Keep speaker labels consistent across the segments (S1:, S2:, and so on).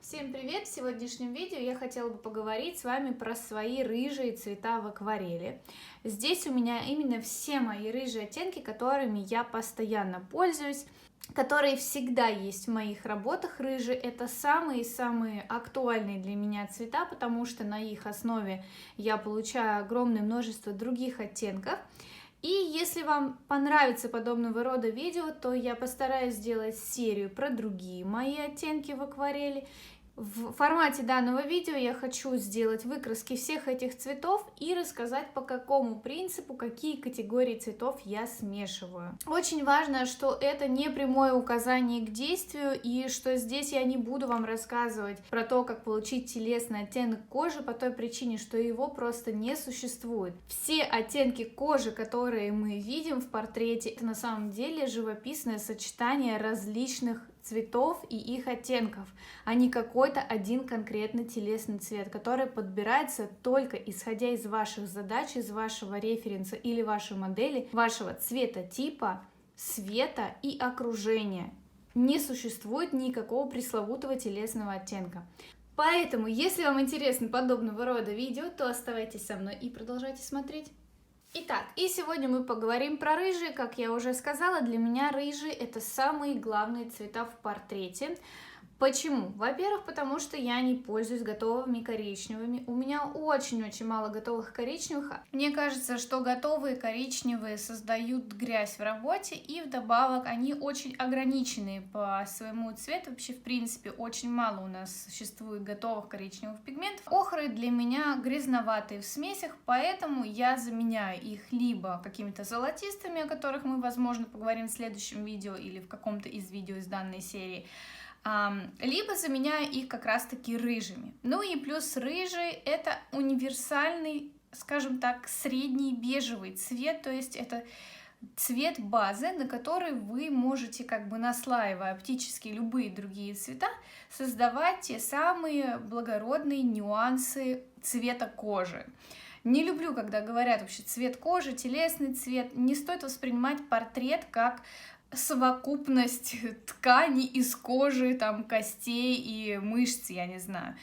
S1: Всем привет! В сегодняшнем видео я хотела бы поговорить с вами про свои рыжие цвета в акварели. Здесь у меня именно все мои рыжие оттенки, которыми я постоянно пользуюсь, которые всегда есть в моих работах рыжие. Это самые-самые актуальные для меня цвета, потому что на их основе я получаю огромное множество других оттенков. И если вам понравится подобного рода видео, то я постараюсь сделать серию про другие мои оттенки в акварели. В формате данного видео я хочу сделать выкраски всех этих цветов и рассказать, по какому принципу, какие категории цветов я смешиваю. Очень важно, что это не прямое указание к действию, и что здесь я не буду вам рассказывать про то, как получить телесный оттенок кожи, по той причине, что его просто не существует. Все оттенки кожи, которые мы видим в портрете, это на самом деле живописное сочетание различных цветов и их оттенков, а не какой-то один конкретный телесный цвет, который подбирается только исходя из ваших задач, из вашего референса или вашей модели, вашего цветотипа, света и окружения. Не существует никакого пресловутого телесного оттенка. Поэтому, если вам интересны подобного рода видео, то оставайтесь со мной и продолжайте смотреть. Итак, и сегодня мы поговорим про рыжие. Как я уже сказала, для меня рыжие это самые главные цвета в портрете. Почему? Во-первых, потому что я не пользуюсь готовыми коричневыми. У меня очень-очень мало готовых коричневых. Мне кажется, что готовые коричневые создают грязь в работе, и вдобавок они очень ограничены по своему цвету. Вообще, в принципе, очень мало у нас существует готовых коричневых пигментов. Охры для меня грязноватые в смесях, поэтому я заменяю их либо какими-то золотистыми, о которых мы, возможно, поговорим в следующем видео или в каком-то из видео из данной серии, либо заменяю их как раз-таки рыжими. Ну и плюс рыжий — это универсальный, скажем так, средний бежевый цвет, то есть это цвет базы, на который вы можете, как бы наслаивая оптически любые другие цвета, создавать те самые благородные нюансы цвета кожи. Не люблю, когда говорят вообще цвет кожи, телесный цвет. Не стоит воспринимать портрет как совокупность тканей из кожи, там, костей и мышц, я не знаю.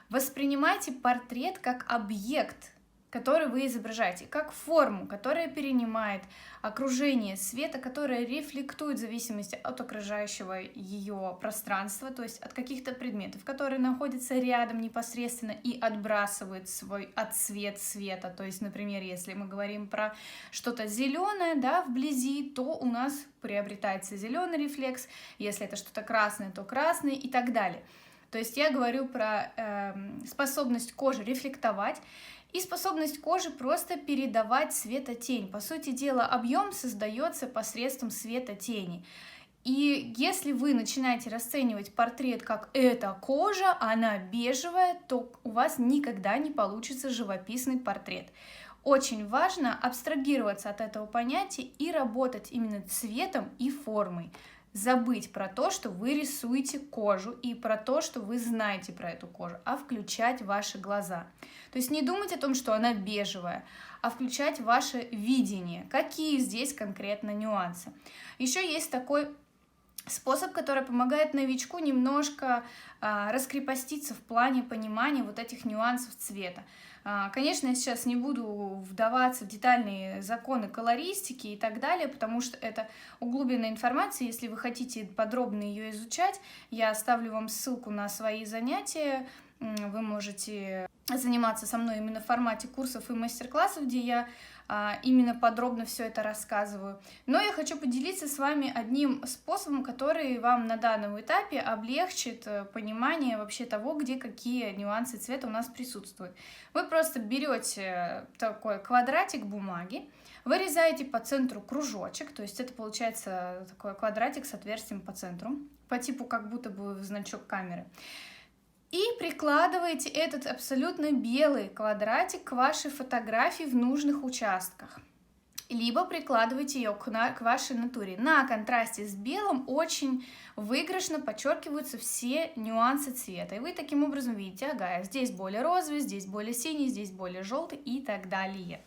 S1: Воспринимайте портрет как объект, который вы изображаете, как форму, которая перенимает окружение света, которая рефлектует в зависимости от окружающего ее пространства, то есть от каких-то предметов, которые находятся рядом непосредственно и отбрасывают свой отсвет света. То есть, например, если мы говорим про что-то зеленое, да, вблизи, то у нас приобретается зеленый рефлекс, если это что-то красное, то красный и так далее. То есть я говорю про способность кожи рефлектовать и способность кожи просто передавать светотень. По сути дела, объем создается посредством светотени. И если вы начинаете расценивать портрет как «это кожа, она бежевая», то у вас никогда не получится живописный портрет. Очень важно абстрагироваться от этого понятия и работать именно цветом и формой. Забыть про то, что вы рисуете кожу, и про то, что вы знаете про эту кожу, а включать ваши глаза. То есть не думать о том, что она бежевая, а включать ваше видение, какие здесь конкретно нюансы. Еще есть такой способ, который помогает новичку немножко раскрепоститься в плане понимания вот этих нюансов цвета. Конечно, я сейчас не буду вдаваться в детальные законы колористики и так далее, потому что это углубленная информация. Если вы хотите подробно ее изучать, я оставлю вам ссылку на свои занятия. Вы можете заниматься со мной именно в формате курсов и мастер-классов, где я именно подробно все это рассказываю. Но я хочу поделиться с вами одним способом, который вам на данном этапе облегчит понимание вообще того, где какие нюансы цвета у нас присутствуют. Вы просто берете такой квадратик бумаги, вырезаете по центру кружочек, то есть это получается такой квадратик с отверстием по центру, по типу как будто бы значок камеры. И прикладываете этот абсолютно белый квадратик к вашей фотографии в нужных участках. Либо прикладывайте ее к вашей натуре. На контрасте с белым очень выигрышно подчеркиваются все нюансы цвета. И вы таким образом видите, ага, здесь более розовый, здесь более синий, здесь более желтый и так далее.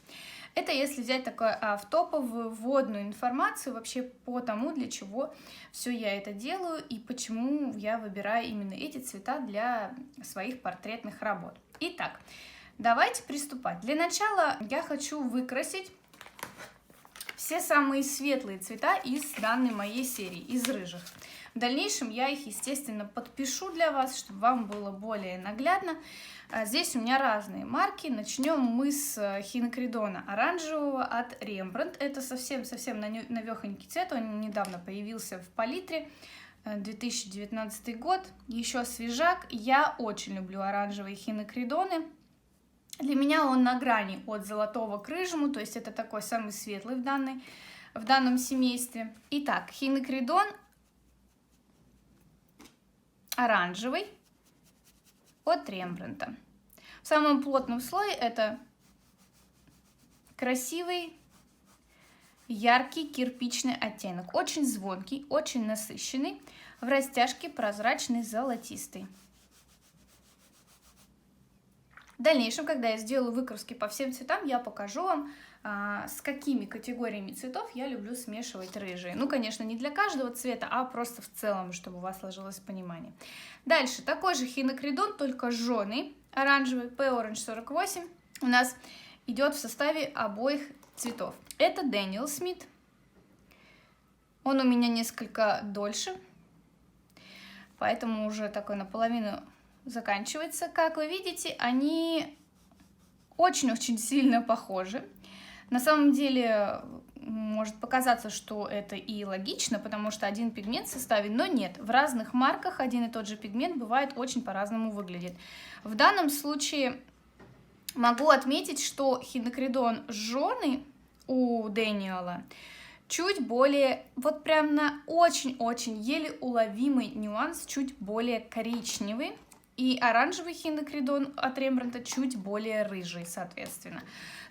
S1: Это если взять такую автоповую вводную информацию вообще по тому, для чего все я это делаю и почему я выбираю именно эти цвета для своих портретных работ. Итак, давайте приступать. Для начала я хочу выкрасить все самые светлые цвета из данной моей серии, из рыжих. В дальнейшем я их, естественно, подпишу для вас, чтобы вам было более наглядно. Здесь у меня разные марки. Начнем мы с хинокридона оранжевого от Рембрандт. Это совсем-совсем навехонький цвет, он недавно появился в палитре. 2019 год, еще свежак. Я очень люблю оранжевые хинокридоны. Для меня он на грани от золотого к рыжему, то есть это такой самый светлый в данном семействе. Итак, хинокридон оранжевый от Рембрандта. В самом плотном слое это красивый, яркий кирпичный оттенок. Очень звонкий, очень насыщенный, в растяжке прозрачный, золотистый. В дальнейшем, когда я сделаю выкраски по всем цветам, я покажу вам, с какими категориями цветов я люблю смешивать рыжие. Ну, конечно, не для каждого цвета, а просто в целом, чтобы у вас сложилось понимание. Дальше, такой же хинокридон, только жженый, оранжевый, P-Orange 48, у нас идет в составе обоих цветов. Это Дэниел Смит. Он у меня несколько дольше, поэтому уже такой наполовину заканчивается. Как вы видите, они очень-очень сильно похожи. На самом деле, может показаться, что это и логично, потому что один пигмент в составе, но нет. В разных марках один и тот же пигмент бывает очень по-разному выглядит. В данном случае могу отметить, что хинокридон жженый у Дэниела чуть более, вот прям на очень-очень еле уловимый нюанс, чуть более коричневый. И оранжевый хинокридон от Рембрандта чуть более рыжий, соответственно.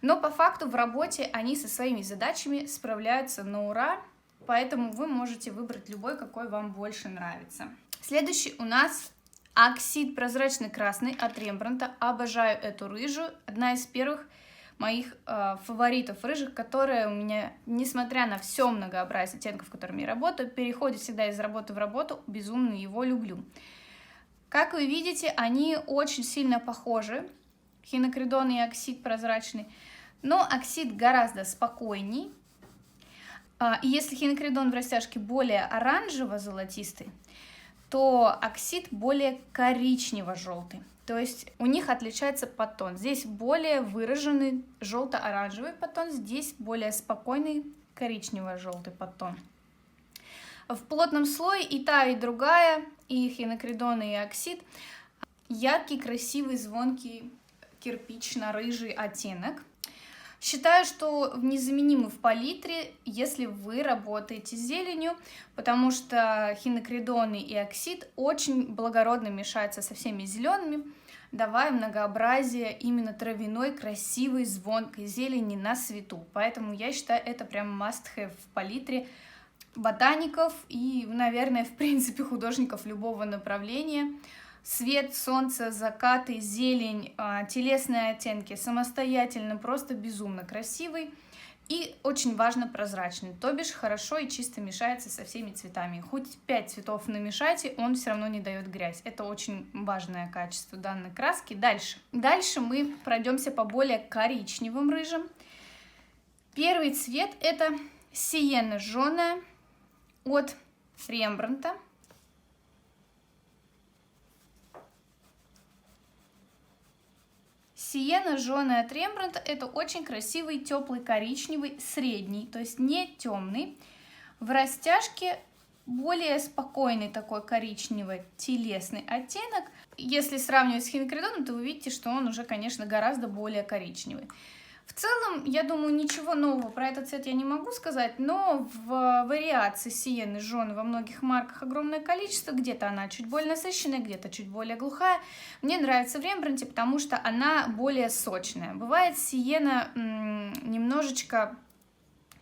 S1: Но по факту в работе они со своими задачами справляются на ура, поэтому вы можете выбрать любой, какой вам больше нравится. Следующий у нас оксид прозрачный красный от Рембрандта. Обожаю эту рыжую. Одна из первых моих фаворитов рыжих, которая у меня, несмотря на все многообразие оттенков, которыми я работаю, переходит всегда из работы в работу. Безумно его люблю. Как вы видите, они очень сильно похожи, хинокридон и оксид прозрачный, но оксид гораздо спокойней. И если хинокридон в растяжке более оранжево-золотистый, то оксид более коричнево-желтый. То есть у них отличается подтон. Здесь более выраженный желто-оранжевый подтон, здесь более спокойный коричнево-желтый подтон. В плотном слое и та, и другая, и хинокридон, и оксид, яркий, красивый, звонкий, кирпично-рыжий оттенок. Считаю, что незаменимы в палитре, если вы работаете с зеленью, потому что хинокридоны и оксид очень благородно мешаются со всеми зелеными, давая многообразие именно травяной, красивой, звонкой зелени на свету. Поэтому я считаю, это прям must-have в палитре ботаников и, наверное, в принципе, художников любого направления. Свет, солнце, закаты, зелень, телесные оттенки самостоятельно, просто безумно красивый и очень важно прозрачный, то бишь хорошо и чисто мешается со всеми цветами. Хоть 5 цветов намешайте, он все равно не дает грязь. Это очень важное качество данной краски. Дальше мы пройдемся по более коричневым рыжим. Первый цвет это сиена жженая от Рембрандта. Сиена жженая от Рембрандта это очень красивый, теплый, коричневый, средний, то есть не темный. В растяжке более спокойный такой коричневый телесный оттенок. Если сравнивать с хинокридоном, то вы видите, что он уже, конечно, гораздо более коричневый. В целом, я думаю, ничего нового про этот цвет я не могу сказать, но в вариации сиены жженой во многих марках огромное количество. Где-то она чуть более насыщенная, где-то чуть более глухая. Мне нравится в Рембрандте, потому что она более сочная. Бывает сиена немножечко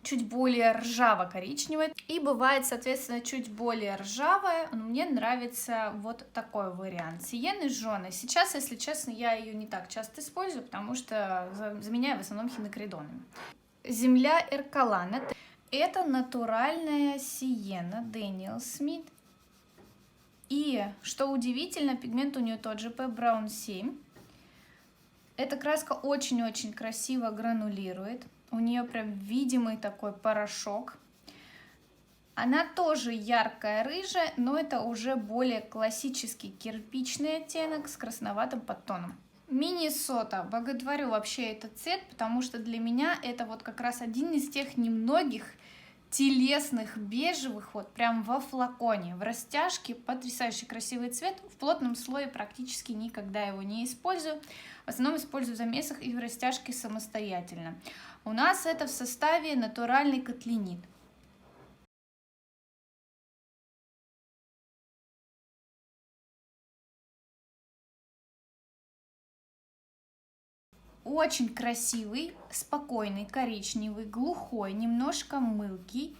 S1: чуть более ржаво-коричневое, и бывает, соответственно, чуть более ржавое, но мне нравится вот такой вариант. Сиены жженой. Сейчас, если честно, я ее не так часто использую, потому что заменяю в основном хинокридонами. Земля Эркалана. Это натуральная сиена Дэниел Смит. И, что удивительно, пигмент у нее тот же P Brown 7. Эта краска очень-очень красиво гранулирует. У нее прям видимый такой порошок. Она тоже яркая рыжая, но это уже более классический кирпичный оттенок с красноватым подтоном. Миннесота. Боготворю вообще этот цвет, потому что для меня это вот как раз один из тех немногих телесных бежевых, вот прям во флаконе, в растяжке. Потрясающий красивый цвет. В плотном слое практически никогда его не использую. В основном использую в замесах и в растяжке самостоятельно. У нас это в составе натуральный котлинит. Очень красивый, спокойный, коричневый, глухой, немножко мылкий.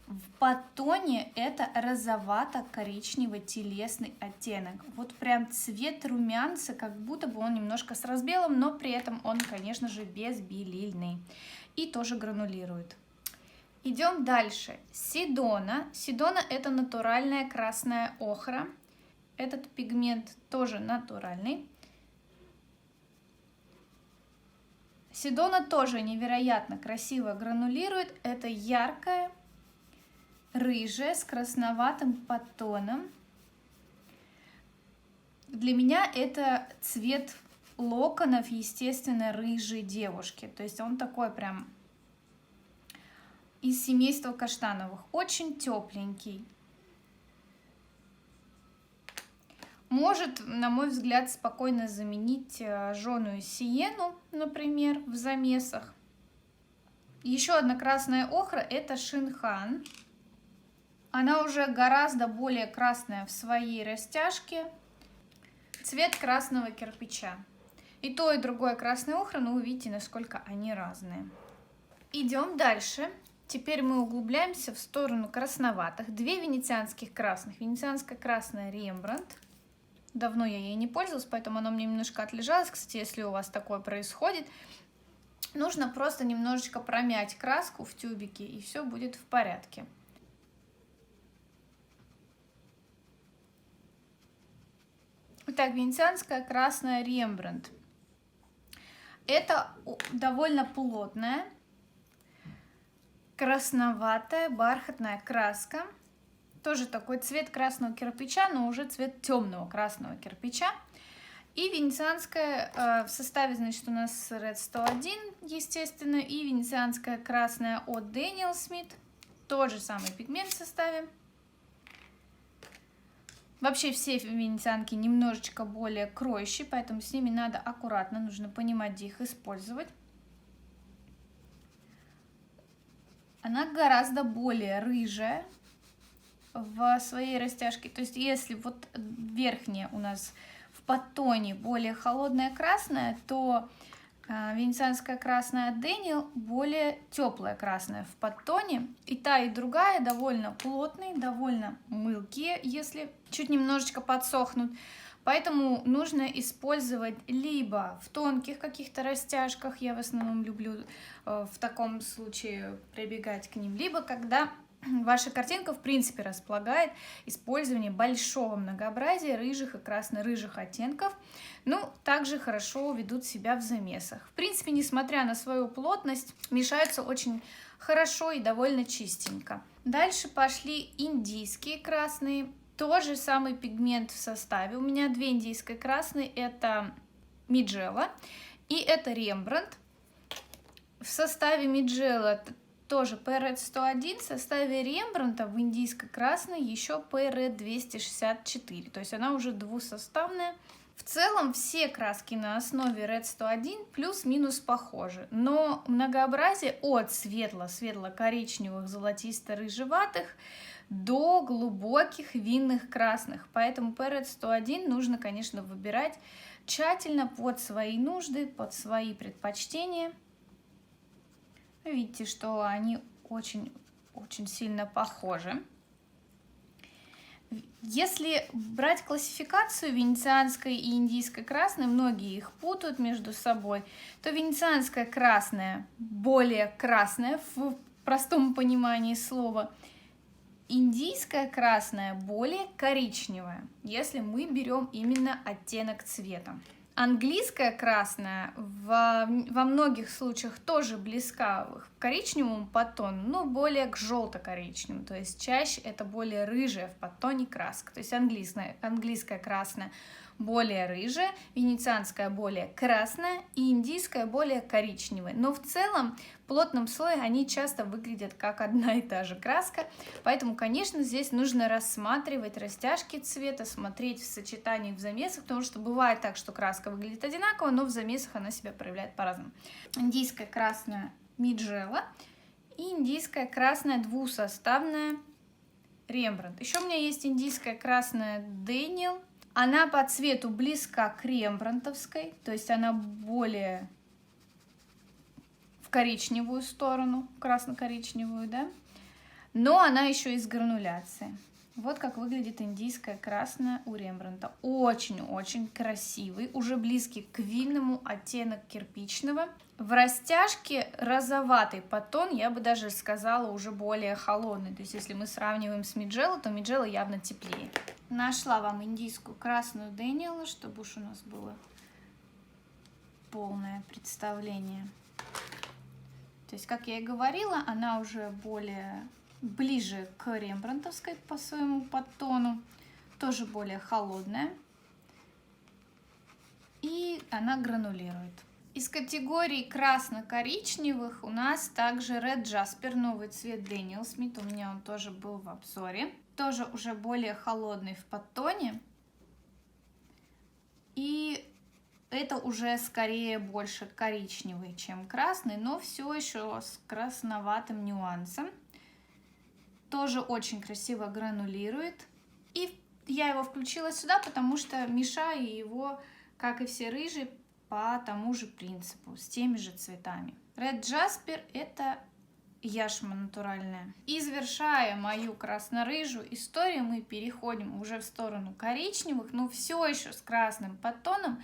S1: В подтоне это розовато-коричневый телесный оттенок. Вот прям цвет румянца, как будто бы он немножко с разбелом, но при этом он, конечно же, безбелильный. И тоже гранулирует. Идем дальше. Сидона. Сидона это натуральная красная охра. Этот пигмент тоже натуральный. Сидона тоже невероятно красиво гранулирует. Это яркая, рыжая, с красноватым подтоном. Для меня это цвет локонов, естественно, рыжей девушки. То есть он такой прям из семейства каштановых. Очень тепленький. Может, на мой взгляд, спокойно заменить жженую сиену, например, в замесах. Еще одна красная охра – это Шинхан. Она уже гораздо более красная в своей растяжке. Цвет красного кирпича. И то, и другое красная охра, но вы видите, насколько они разные. Идем дальше. Теперь мы углубляемся в сторону красноватых. Две венецианских красных. Венецианская красная Рембрандт. Давно я ей не пользовалась, поэтому она мне немножко отлежалась. Кстати, если у вас такое происходит, нужно просто немножечко промять краску в тюбике, и все будет в порядке. Итак, венецианская красная Рембрандт. Это довольно плотная, красноватая, бархатная краска. Тоже такой цвет красного кирпича, но уже цвет темного красного кирпича. И венецианская в составе, значит, у нас Red 101, естественно, и венецианская красная от Daniel Smith. Тот же самый пигмент в составе. Вообще все венецианки немножечко более кроющие, поэтому с ними надо аккуратно, нужно понимать, где их использовать. Она гораздо более рыжая в своей растяжке. То есть если вот верхняя у нас в подтоне более холодная красная, то венецианская красная Дэниел более теплая красная в подтоне. И та, и другая довольно плотные, довольно мылкие, если чуть немножечко подсохнут. Поэтому нужно использовать либо в тонких каких-то растяжках, я в основном люблю в таком случае прибегать к ним, либо когда ваша картинка в принципе располагает использование большого многообразия рыжих и красно-рыжих оттенков. Ну, также хорошо ведут себя в замесах. В принципе, несмотря на свою плотность, мешаются очень хорошо и довольно чистенько. Дальше пошли индийские красные. Тот же самый пигмент в составе. У меня две индийские красные. Это Mijello и это Рембрандт. В составе Mijello тоже P-Red 101, в составе Рембрандта в индийской красной еще P-Red 264, то есть она уже двусоставная. В целом все краски на основе Red 101 плюс-минус похожи, но многообразие от светло-коричневых, золотисто-рыжеватых до глубоких винных красных, поэтому P-Red 101 нужно, конечно, выбирать тщательно под свои нужды, под свои предпочтения. Видите, что они очень сильно похожи. Если брать классификацию венецианской и индийской красной, многие их путают между собой, то венецианская красная более красная в простом понимании слова, индийская красная более коричневая, если мы берем именно оттенок цвета. Английская красная во многих случаях тоже близка к коричневому подтону, но более к желто-коричневому, то есть чаще это более рыжая в подтоне краска. То есть английская красная более рыжая, венецианская более красная и индийская более коричневая. Но в целом в плотном слое они часто выглядят как одна и та же краска, поэтому, конечно, здесь нужно рассматривать растяжки цвета, смотреть в сочетании, в замесах, потому что бывает так, что краска выглядит одинаково, но в замесах она себя проявляет по-разному. Индийская красная Миджела и индийская красная двусоставная Рембрандт. Еще у меня есть индийская красная Дэниел. Она по цвету близка к рембрандтовской, то есть она более в коричневую сторону, красно-коричневую, да? Но она еще и с грануляцией. Вот как выглядит индийская красная у Рембрандта. Очень-очень красивый, уже близкий к винному, оттенок кирпичного. В растяжке розоватый подтон, я бы даже сказала, уже более холодный. То есть если мы сравниваем с Миджелло, то Миджелло явно теплее. Нашла вам индийскую красную Дэниела, чтобы уж у нас было полное представление. То есть, как я и говорила, она уже более ближе к рембрандтовской по своему подтону, тоже более холодная, и она гранулирует. Из категории красно-коричневых у нас также Red Jasper, новый цвет Daniel Smith, у меня он тоже был в обзоре, тоже уже более холодный в подтоне, и это уже скорее больше коричневый, чем красный, но все еще с красноватым нюансом. Тоже очень красиво гранулирует. И я его включила сюда, потому что мешаю его, как и все рыжие, по тому же принципу, с теми же цветами. Red Jasper — это яшма натуральная. И завершая мою красно-рыжую историю, мы переходим уже в сторону коричневых, но все еще с красным подтоном.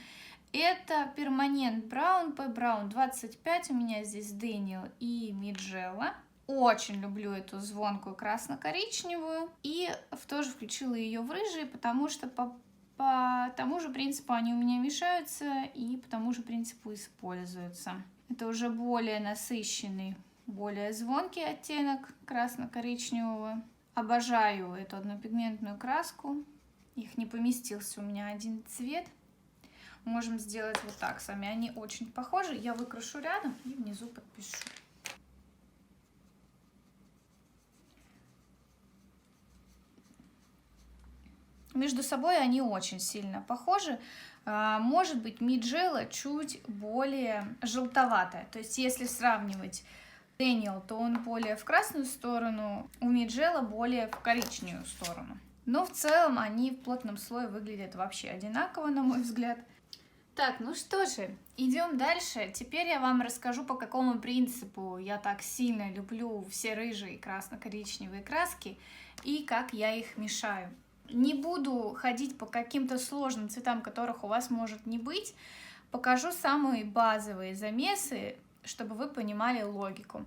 S1: Это перманент Браун P Браун 25, у меня здесь Дэниел и Миджелла. Очень люблю эту звонкую красно-коричневую. И тоже включила ее в рыжие, потому что по тому же принципу они у меня мешаются и по тому же принципу используются. Это уже более насыщенный, более звонкий оттенок красно-коричневого. Обожаю эту однопигментную краску. Их не поместился у меня один цвет. Можем сделать вот так с вами. Они очень похожи. Я выкрашу рядом и внизу подпишу. Между собой они очень сильно похожи. Может быть, Миджелла чуть более желтоватая. То есть, если сравнивать Дэниел, то он более в красную сторону, у Миджелла более в коричневую сторону. Но в целом они в плотном слое выглядят вообще одинаково, на мой взгляд. Так, ну что же, идем дальше. Теперь я вам расскажу, по какому принципу я так сильно люблю все рыжие и красно-коричневые краски и как я их мешаю. Не буду ходить по каким-то сложным цветам, которых у вас может не быть. Покажу самые базовые замесы, чтобы вы понимали логику.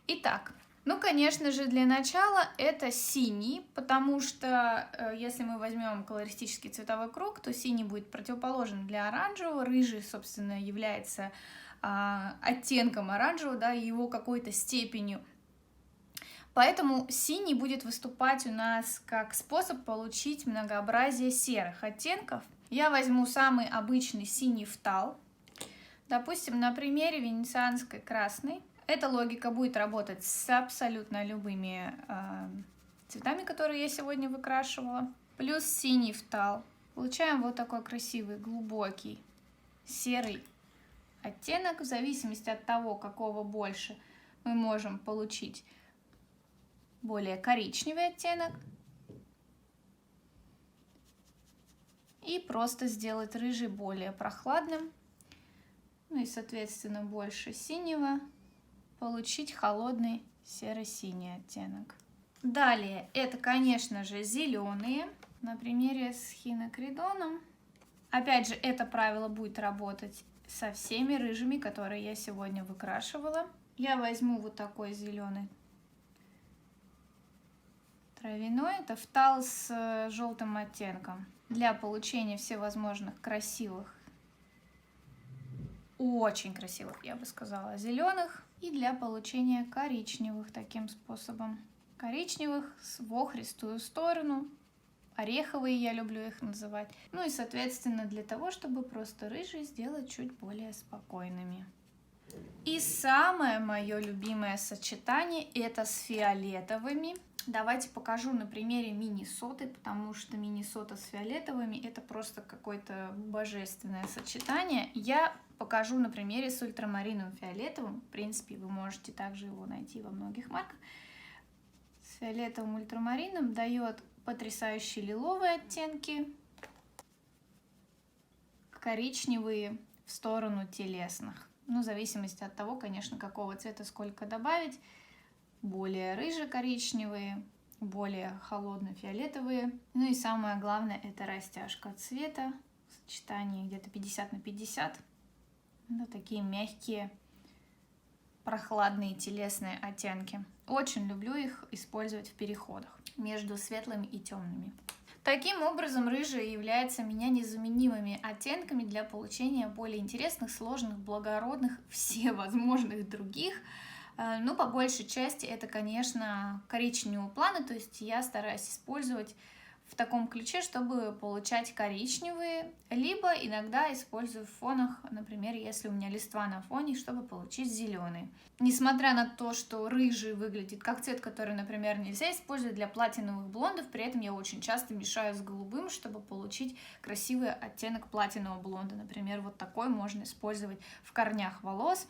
S1: Итак, ну, конечно же, для начала это синий, потому что если мы возьмем колористический цветовой круг, то синий будет противоположен для оранжевого. Рыжий, собственно, является оттенком оранжевого, да, его какой-то степенью. Поэтому синий будет выступать у нас как способ получить многообразие серых оттенков. Я возьму самый обычный синий фтал. Допустим, на примере венецианской красной. Эта логика будет работать с абсолютно любыми цветами, которые я сегодня выкрашивала. Плюс синий фтал. Получаем вот такой красивый, глубокий серый оттенок. В зависимости от того, какого больше, мы можем получить более коричневый оттенок и просто сделать рыжий более прохладным, ну и соответственно больше синего получить холодный серо-синий оттенок. Далее, это, конечно же, зеленые. На примере с хинокридоном. Опять же, это правило будет работать со всеми рыжими, которые я сегодня выкрашивала. Я возьму вот такой зеленый травяной, это фтал с желтым оттенком, для получения всевозможных красивых, очень красивых, я бы сказала, зеленых, и для получения коричневых таким способом. Коричневых в охристую сторону, ореховые я люблю их называть. Ну и соответственно для того, чтобы просто рыжие сделать чуть более спокойными. И самое мое любимое сочетание это с фиолетовыми. Давайте покажу на примере Миннесоты, потому что Миннесота с фиолетовыми это просто какое-то божественное сочетание. Я покажу на примере с ультрамариновым фиолетовым. В принципе, вы можете также его найти во многих марках. С фиолетовым ультрамарином дает потрясающие лиловые оттенки, коричневые в сторону телесных. Ну, в зависимости от того, конечно, какого цвета сколько добавить. Более рыже-коричневые, более холодно-фиолетовые. Ну и самое главное, это растяжка цвета. Сочетание где-то 50 на 50. Ну, такие мягкие, прохладные телесные оттенки. Очень люблю их использовать в переходах между светлыми и темными. Таким образом, рыжие являются меня незаменимыми оттенками для получения более интересных, сложных, благородных, всевозможных других. Ну, по большей части это, конечно, коричневого плана, то есть я стараюсь использовать в таком ключе, чтобы получать коричневые, либо иногда использую в фонах, например, если у меня листва на фоне, чтобы получить зеленые. Несмотря на то, что рыжий выглядит как цвет, который, например, нельзя использовать для платиновых блондов, при этом я очень часто мешаю с голубым, чтобы получить красивый оттенок платинового блонда. Например, вот такой можно использовать в корнях волос.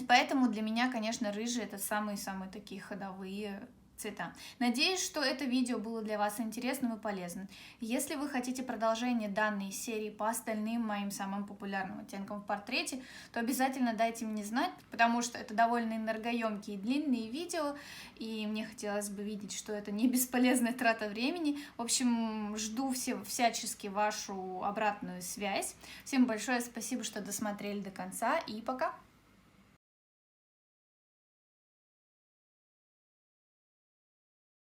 S1: Поэтому для меня, конечно, рыжий это самые-самые такие ходовые цвета. Надеюсь, что это видео было для вас интересным и полезным. Если вы хотите продолжение данной серии по остальным моим самым популярным оттенкам в портрете, то обязательно дайте мне знать, потому что это довольно энергоемкие и длинные видео, и мне хотелось бы видеть, что это не бесполезная трата времени. В общем, жду всячески вашу обратную связь. Всем большое спасибо, что досмотрели до конца, и пока!